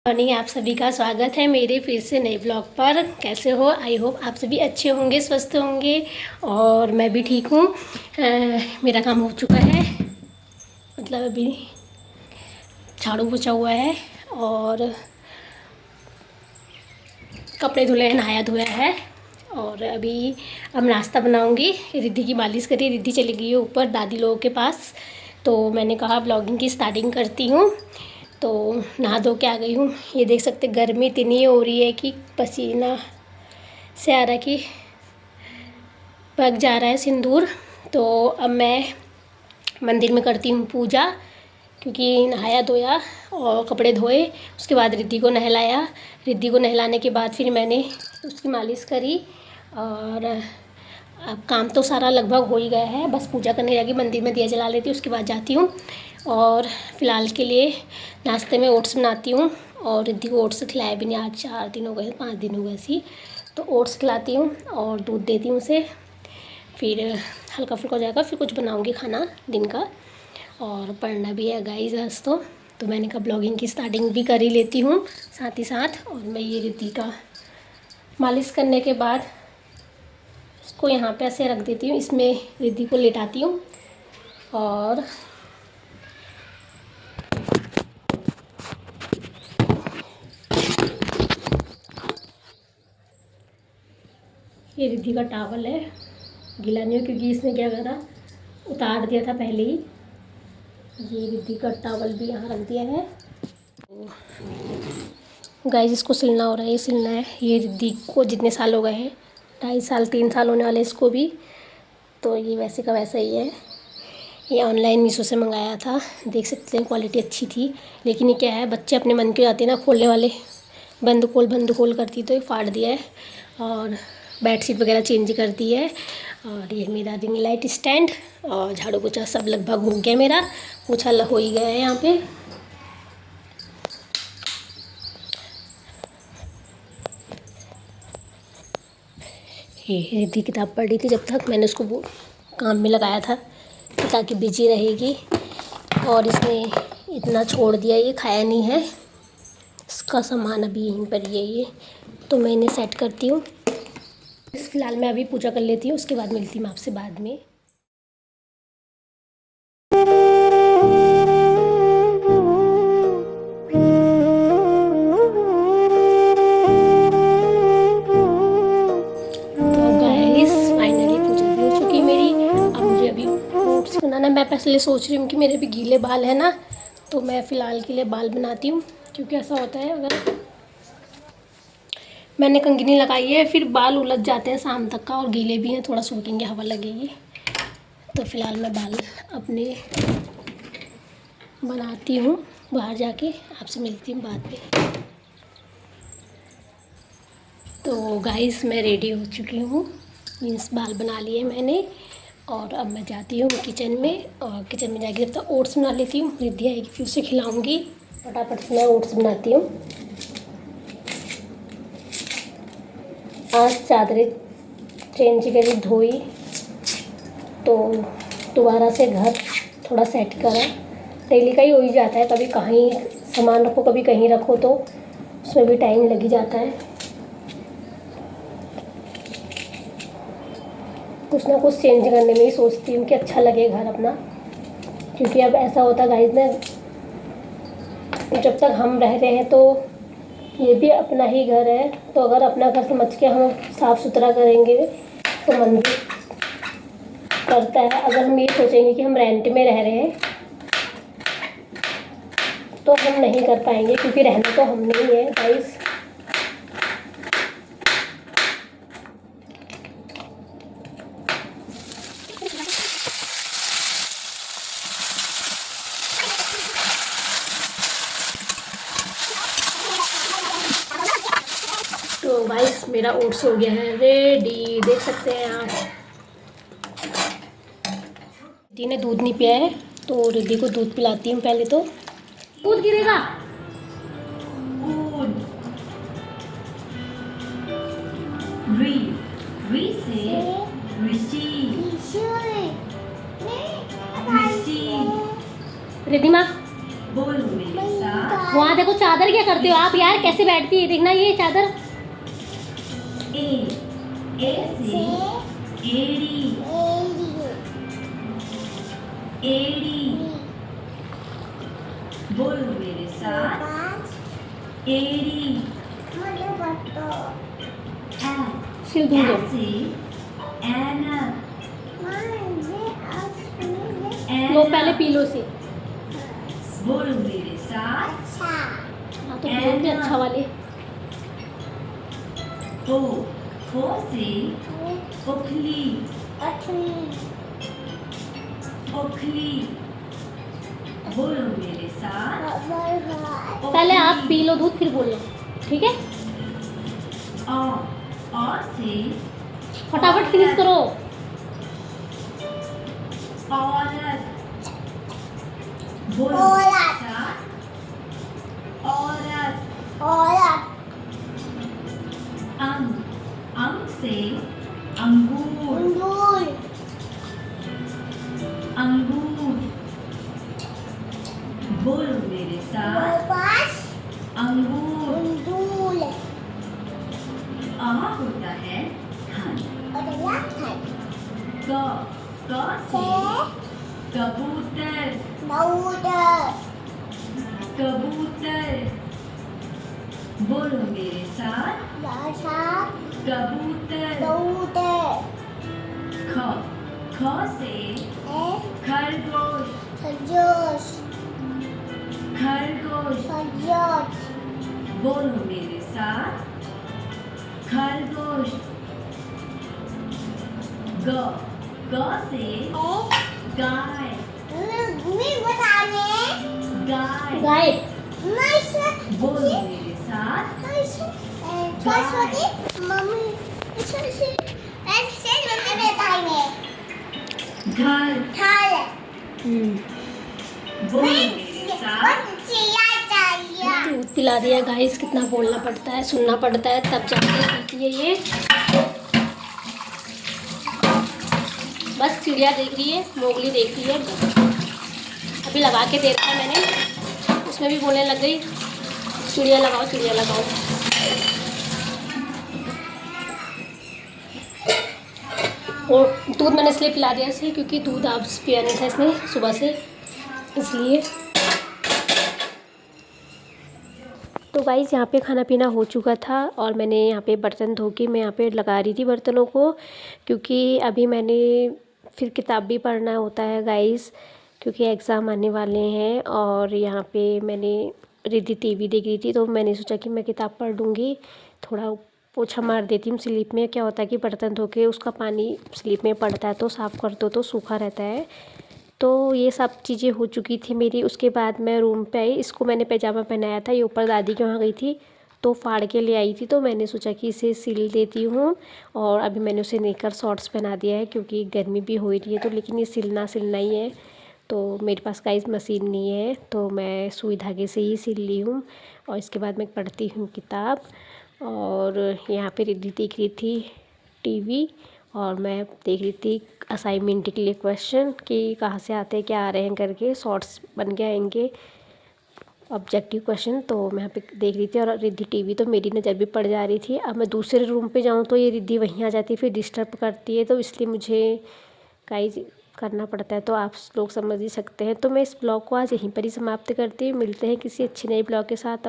Morning, आप सभी का स्वागत है मेरे फिर से नए ब्लॉग पर। कैसे हो? आई होप आप सभी अच्छे होंगे, स्वस्थ होंगे और मैं भी ठीक हूँ। मेरा काम हो चुका है, मतलब अभी झाड़ू पोछा हुआ है और कपड़े धुले हैं, नहाया धोया है और अभी अब नाश्ता बनाऊंगी। रिद्धि की मालिश करी, रिद्धि चली गई है ऊपर दादी लोगों के पास, तो मैंने कहा ब्लॉगिंग की स्टार्टिंग करती हूँ। तो नहा धो के आ गई हूँ। ये देख सकते गर्मी इतनी हो रही है कि पसीना से आ रहा कि पक जा रहा है सिंदूर। तो अब मैं मंदिर में करती हूँ पूजा, क्योंकि नहाया धोया और कपड़े धोए, उसके बाद रिद्धि को नहलाया। रिद्धि को नहलाने के बाद फिर मैंने उसकी मालिश करी और अब काम तो सारा लगभग हो ही गया है, बस पूजा करने जाके मंदिर में दिया जला लेती हूँ, उसके बाद जाती हूँ। और फ़िलहाल के लिए नाश्ते में ओट्स बनाती हूँ और रिद्धि को ओट्स खिलाया भी नहीं, आज 4 दिन हो गए, 5 दिन हो गए सी। तो ओट्स खिलाती हूँ और दूध देती हूँ उसे, फिर हल्का फुल्का हो जाएगा, फिर कुछ बनाऊँगी खाना दिन का। और पढ़ना भी है गाइस आज तो मैंने कहा ब्लॉगिंग की स्टार्टिंग भी कर ही लेती हूँ साथ ही साथ। और मैं ये रिद्धि का मालिश करने के बाद इसको यहाँ पे ऐसे रख देती हूँ, इसमें रिद्धि को लेटाती हूँ और ये रिद्धि का टावल है, गीला नहीं हो क्योंकि इसने क्या करा, उतार दिया था पहले ही। ये रिद्धि का टावल भी यहाँ रख दिया है। गाइस इसको सिलना हो रहा है, ये सिलना है। ये रिद्धि को जितने साल हो गए हैं, 2.5 साल 3 साल होने वाले इसको भी। तो ये वैसे का वैसा ही है। ये ऑनलाइन मीशो से मंगाया था, देख सकते हैं क्वालिटी अच्छी थी। लेकिन ये क्या है, बच्चे अपने मन के आते हैं ना खोलने वाले, बंद खोल करती, तो ये फाड़ दिया है और बेडशीट वगैरह चेंज कर दी है। और ये मेरा रिंग लाइट स्टैंड और झाड़ू पोछा सब लगभग हो गया, मेरा पोछा हो ही गया है यहाँ पे। ये रिद्धि किताब पढ़ रही थी जब तक, मैंने उसको वो काम में लगाया था ताकि बिजी रहेगी। और इसने इतना छोड़ दिया, ये खाया नहीं है, इसका सामान अभी यहीं पर ही है ये, तो मैं इन्हें सेट करती हूँ। फ़िलहाल मैं अभी पूजा कर लेती हूँ, उसके बाद मिलती हूँ आपसे बाद में। बनाना मैं पहले सोच रही हूँ कि मेरे भी गीले बाल है ना, तो मैं फ़िलहाल के लिए बाल बनाती हूँ। क्योंकि ऐसा होता है, अगर मैंने कंघी लगाई है फिर बाल उलझ जाते हैं शाम तक का, और गीले भी हैं, थोड़ा सूखेंगे, हवा लगेगी। तो फ़िलहाल मैं बाल अपने बनाती हूँ, बाहर जाके आपसे मिलती हूँ बाद में। तो गाइस मैं रेडी हो चुकी हूँ, मीन्स बाल बना लिए मैंने। और अब मैं जाती हूँ किचन में, और किचन में जाके जब तक ओट्स बना लेती हूँ, रिद्धि आएगी फिर उसे खिलाऊँगी। फटाफट से मैं ओट्स बनाती हूँ। आज चादरें चेंज करी, धोई, तो दोबारा से घर थोड़ा सेट करा। डेली का ही हो ही जाता है, कभी कहीं सामान रखो कभी कहीं रखो, तो उसमें भी टाइम लग ही जाता है। कुछ ना कुछ चेंज करने में ही सोचती हूँ कि अच्छा लगे घर अपना। क्योंकि अब ऐसा होता है गाइस ना, जब तक हम रह रहे हैं तो ये भी अपना ही घर है, तो अगर अपना घर समझ के हम साफ़ सुथरा करेंगे तो मन भी करता है। अगर हम ये सोचेंगे कि हम रेंट में रह रहे हैं तो हम नहीं कर पाएंगे, क्योंकि रहना तो हमने ही है गाइस। तो गाइस मेरा ओट्स हो गया है रेडी, देख सकते हैं आप। रिद्धि ने दूध नहीं पिया है, तो रिद्धि को दूध पिलाती हूँ पहले। तो दूध गिरेगा, रिद्धि माँ बोल मेरे साथ। वहाँ देखो चादर क्या करते हो आप यार, कैसे बैठती है देखना ये चादर। ए से एड़ी, एड़ी। बोलो मेरे साथ, एड़ी। सिर धुल दो। ऐसे ऐनक, लो पहले पी लो से। बोलो मेरे साथ, हाँ तो बोल भी अच्छा वाले। ओ से उखली, उखली। बोलो मेरे साथ, पहले आप पी लो दूध फिर बोलो, ठीक है। औ से फटाफट फिनिश करो। औरत। बोलो मेरे साथ, औरत। अंग से अंगूर, अंगूर। बोलो मेरे साथ, अंगूर। होता है धन। क से कबूतर, कबूतर। बोलो मेरे साथ, कबूतर। ख से खरगोश, खरगोश। बोलो मेरे साथ, खरगोश। ग से गाय, गाय। गाय। बोलो मेरे साथ, घर। बोलो मेरे साथ, दूध पिला दिया गाइस, कितना बोलना पड़ता है, सुनना पड़ता है, तब जाके पीती है ये। बस चिड़िया देख रही है, मोगली देख रही है, बस। अभी लगा के देखा है मैंने, उसमें भी बोलने लग गई चिड़िया लगाओ, चिड़िया लगाओ। और दूध मैंने इसलिए पिला दिया इसे क्योंकि दूध आप पिया नहीं था इसने सुबह से, इसलिए। तो गाइस यहाँ पे खाना पीना हो चुका था और मैंने यहाँ पे बर्तन धो के मैं यहाँ पे लगा रही थी बर्तनों को, क्योंकि अभी मैंने फिर किताब भी पढ़ना होता है गाइस, क्योंकि एग्ज़ाम आने वाले हैं। और यहाँ पे मैंने रिद्धि टीवी देख रही थी तो मैंने सोचा कि मैं किताब पढ़ लूँगी, थोड़ा पोछा मार देती हूँ। स्लीप में क्या होता है कि बर्तन धो के उसका पानी स्लीप में पड़ता है तो साफ़ कर दो तो सूखा रहता है। तो ये सब चीज़ें हो चुकी थी मेरी। उसके बाद मैं रूम पे आई, इसको मैंने पैजामा पहनाया था, ये ऊपर दादी के वहाँ गई थी तो फाड़ के ले आई थी, तो मैंने सोचा कि इसे सिल देती हूँ। और अभी मैंने उसे नेकर शॉर्ट्स पहना दिया है क्योंकि गर्मी भी हो रही है, तो लेकिन ये सिलना ही है। तो मेरे पास गाइस मशीन नहीं है तो मैं सुई धागे से ही सिल ली हूँ। और इसके बाद मैं पढ़ती हूँ किताब। और यहाँ पे रिद्धि देख रही थी टीवी और मैं देख रही थी असाइनमेंट के लिए क्वेश्चन कि कहाँ से आते हैं, क्या आ रहे हैं करके, शॉर्ट्स बन के आएंगे ऑब्जेक्टिव क्वेश्चन। तो मैं यहाँ पे देख रही थी और रिद्धि टीवी, तो मेरी नज़र भी पड़ जा रही थी। अब मैं दूसरे रूम पे जाऊँ तो ये रिद्धि वहीं आ जाती है, फिर डिस्टर्ब करती है, तो इसलिए मुझे गाइस करना पड़ता है। तो आप लोग समझ ही सकते हैं। तो मैं इस ब्लॉग को आज यहीं पर ही समाप्त करती हूँ। मिलते हैं किसी अच्छे नए ब्लॉग के साथ।